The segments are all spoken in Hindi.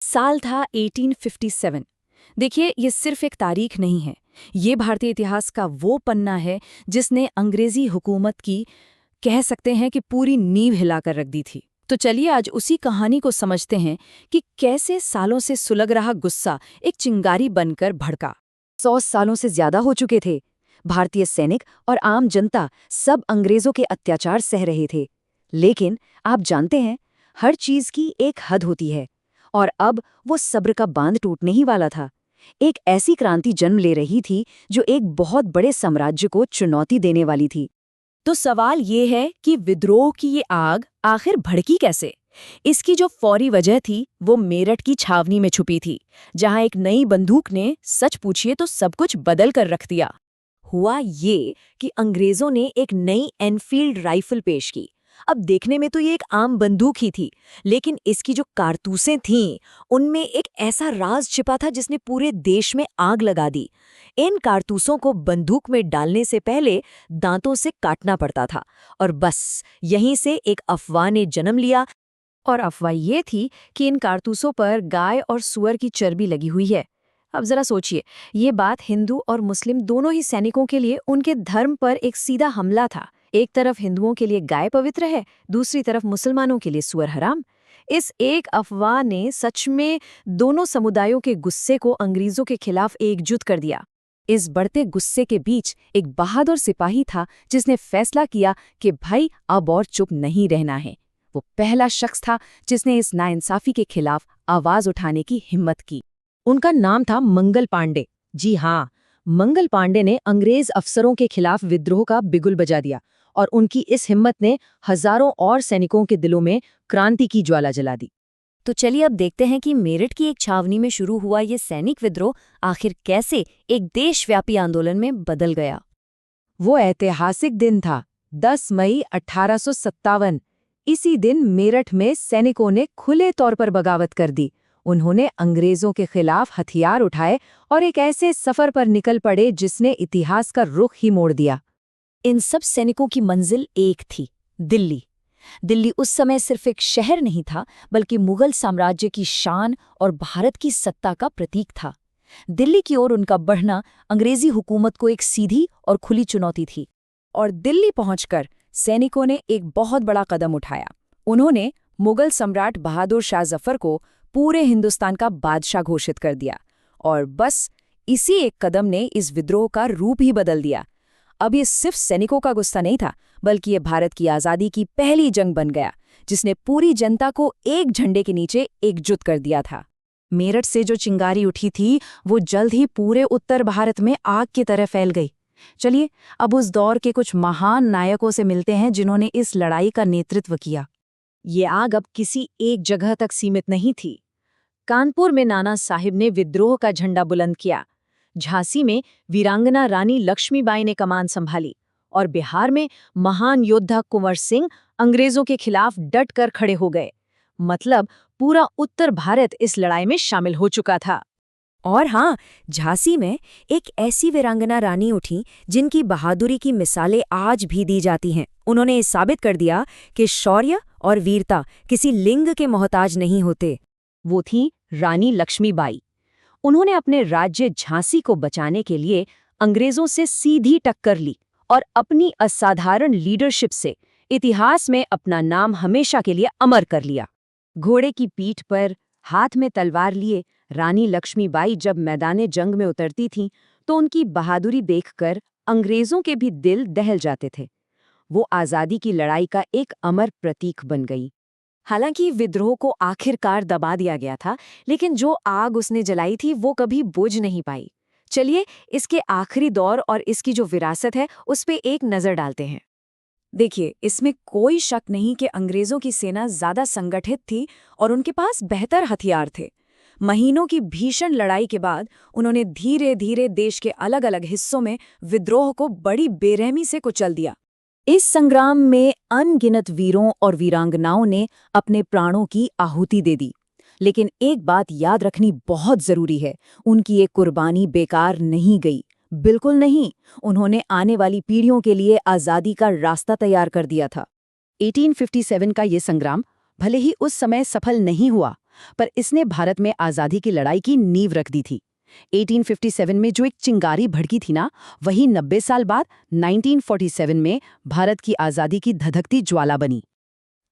साल था 1857। देखिए, ये सिर्फ एक तारीख नहीं है। ये भारतीय इतिहास का वो पन्ना है जिसने अंग्रेजी हुकूमत की, कह सकते हैं कि पूरी नींव हिलाकर रख दी थी। तो चलिए आज उसी कहानी को समझते हैं कि कैसे सालों से सुलग रहा गुस्सा एक चिंगारी बनकर भड़का। 100 सालों से ज्यादा हो चुके थे। भारतीय सैनिक और आम जनता सब अंग्रेजों के अत्याचार सह रहे थे। लेकिन आप जानते हैं, हर चीज की एक हद होती है। और अब वो सब्र का बांध टूटने ही वाला था। एक ऐसी क्रांति जन्म ले रही थी जो एक बहुत बड़े साम्राज्य को चुनौती देने वाली थी। तो सवाल ये है कि विद्रोह की ये आग आखिर भड़की कैसे? इसकी जो फौरी वजह थी वो मेरठ की छावनी में छुपी थी, जहां एक नई बंदूक ने, सच पूछिए तो, सब कुछ बदल कर रख दिया। हुआ ये कि अंग्रेजों ने एक नई एनफील्ड राइफल पेश की। अब देखने में तो ये एक आम बंदूक ही थी, लेकिन इसकी जो कारतूसें थीं, उनमें एक ऐसा राज छिपा था जिसने पूरे देश में आग लगा दी। इन कारतूसों को बंदूक में डालने से पहले दांतों से काटना पड़ता था, और बस यहीं से एक अफवाह ने जन्म लिया। और अफवाह ये थी कि इन कारतूसों पर गाय और सूअर की चर्बी लगी हुई है। अब जरा सोचिए, ये बात हिंदू और मुस्लिम दोनों ही सैनिकों के लिए उनके धर्म पर एक सीधा हमला था। एक तरफ हिंदुओं के लिए गाय पवित्र है, दूसरी तरफ मुसलमानों के लिए सूअर हराम। इस एक अफवाह ने सच में दोनों समुदायों के गुस्से को अंग्रेजों के खिलाफ एकजुट कर दिया। इस बढ़ते गुस्से के बीच एक बहादुर सिपाही था जिसने फैसला किया कि भाई अब और चुप नहीं रहना है। वो पहला शख्स था जिसने इस नाइंसाफी के खिलाफ आवाज उठाने की हिम्मत की। उनका नाम था मंगल पांडे। जी हाँ, मंगल पांडे ने अंग्रेज अफसरों के खिलाफ विद्रोह का बिगुल बजा दिया, और उनकी इस हिम्मत ने हजारों और सैनिकों के दिलों में क्रांति की ज्वाला जला दी। तो चलिए अब देखते हैं कि मेरठ की एक छावनी में शुरू हुआ ये सैनिक विद्रोह आखिर कैसे एक देशव्यापी आंदोलन में बदल गया। वो ऐतिहासिक दिन था 10 मई 1857। इसी दिन मेरठ में सैनिकों ने खुले तौर पर बगावत कर दी। उन्होंने अंग्रेजों के खिलाफ हथियार उठाए और एक ऐसे सफर पर निकल पड़े जिसने इतिहास का रुख ही मोड़ दिया। इन सब सैनिकों की मंजिल एक थी, दिल्ली। दिल्ली उस समय सिर्फ एक शहर नहीं था, बल्कि मुगल साम्राज्य की शान और भारत की सत्ता का प्रतीक था। दिल्ली की ओर उनका बढ़ना अंग्रेजी हुकूमत को एक सीधी और खुली चुनौती थी। और दिल्ली पहुंचकर सैनिकों ने एक बहुत बड़ा कदम उठाया। उन्होंने मुगल सम्राट बहादुर शाह जफर को पूरे हिंदुस्तान का बादशाह घोषित कर दिया। और बस इसी एक कदम ने इस विद्रोह का रूप ही बदल दिया। अब ये सिर्फ सैनिकों का गुस्सा नहीं था, बल्कि ये भारत की आज़ादी की पहली जंग बन गया, जिसने पूरी जनता को एक झंडे के नीचे एकजुट कर दिया था। मेरठ से जो चिंगारी उठी थी, वो जल्द ही पूरे उत्तर भारत में आग की तरह फैल गई। चलिए अब उस दौर के कुछ महान नायकों से मिलते हैं जिन्होंने इस लड़ाई का नेतृत्व किया। ये आग अब किसी एक जगह तक सीमित नहीं थी। कानपुर में नाना साहिब ने विद्रोह का झंडा बुलंद किया, झांसी में वीरांगना रानी लक्ष्मीबाई ने कमान संभाली, और बिहार में महान योद्धा कुंवर सिंह अंग्रेजों के खिलाफ डट कर खड़े हो गए। मतलब पूरा उत्तर भारत इस लड़ाई में शामिल हो चुका था। और हाँ, झांसी में एक ऐसी वीरांगना रानी उठी जिनकी बहादुरी की मिसालें आज भी दी जाती हैं। उन्होंने ये साबित कर दिया कि शौर्य और वीरता किसी लिंग के मोहताज नहीं होते। वो थी रानी लक्ष्मीबाई। उन्होंने अपने राज्य झांसी को बचाने के लिए अंग्रेजों से सीधी टक्कर ली और अपनी असाधारण लीडरशिप से इतिहास में अपना नाम हमेशा के लिए अमर कर लिया। घोड़े की पीठ पर, हाथ में तलवार लिए रानी लक्ष्मीबाई जब मैदाने जंग में उतरती थीं, तो उनकी बहादुरी देखकर अंग्रेजों के भी दिल दहल जाते थे। वो आज़ादी की लड़ाई का एक अमर प्रतीक बन गई। हालांकि विद्रोह को आखिरकार दबा दिया गया था, लेकिन जो आग उसने जलाई थी वो कभी बुझ नहीं पाई। चलिए इसके आखिरी दौर और इसकी जो विरासत है उस पे एक नज़र डालते हैं। देखिए, इसमें कोई शक नहीं कि अंग्रेजों की सेना ज़्यादा संगठित थी और उनके पास बेहतर हथियार थे। महीनों की भीषण लड़ाई के बाद उन्होंने धीरे धीरे देश के अलग अलग हिस्सों में विद्रोह को बड़ी बेरहमी से कुचल दिया। इस संग्राम में अनगिनत वीरों और वीरांगनाओं ने अपने प्राणों की आहुति दे दी। लेकिन एक बात याद रखनी बहुत जरूरी है, उनकी ये कुर्बानी बेकार नहीं गई, बिल्कुल नहीं। उन्होंने आने वाली पीढ़ियों के लिए आज़ादी का रास्ता तैयार कर दिया था। 1857 का ये संग्राम भले ही उस समय सफल नहीं हुआ, पर इसने भारत में आज़ादी की लड़ाई की नींव रख दी थी। 1857 में जो एक चिंगारी भड़की थी ना, वही 90 साल बाद 1947 में भारत की आज़ादी की धधकती ज्वाला बनी।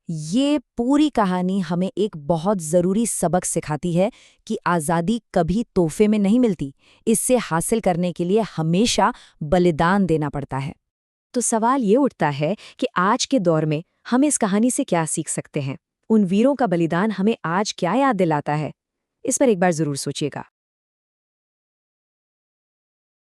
ये पूरी कहानी हमें एक बहुत ज़रूरी सबक सिखाती है कि आज़ादी कभी तोहफे में नहीं मिलती। इससे हासिल करने के लिए हमेशा बलिदान देना पड़ता है। तो सवाल ये उठता है कि आज के दौर में हम इस कहानी से क्या सीख सकते हैं? उन वीरों का बलिदान हमें आज क्या याद दिलाता है? इस पर एक बार ज़रूर सोचिएगा।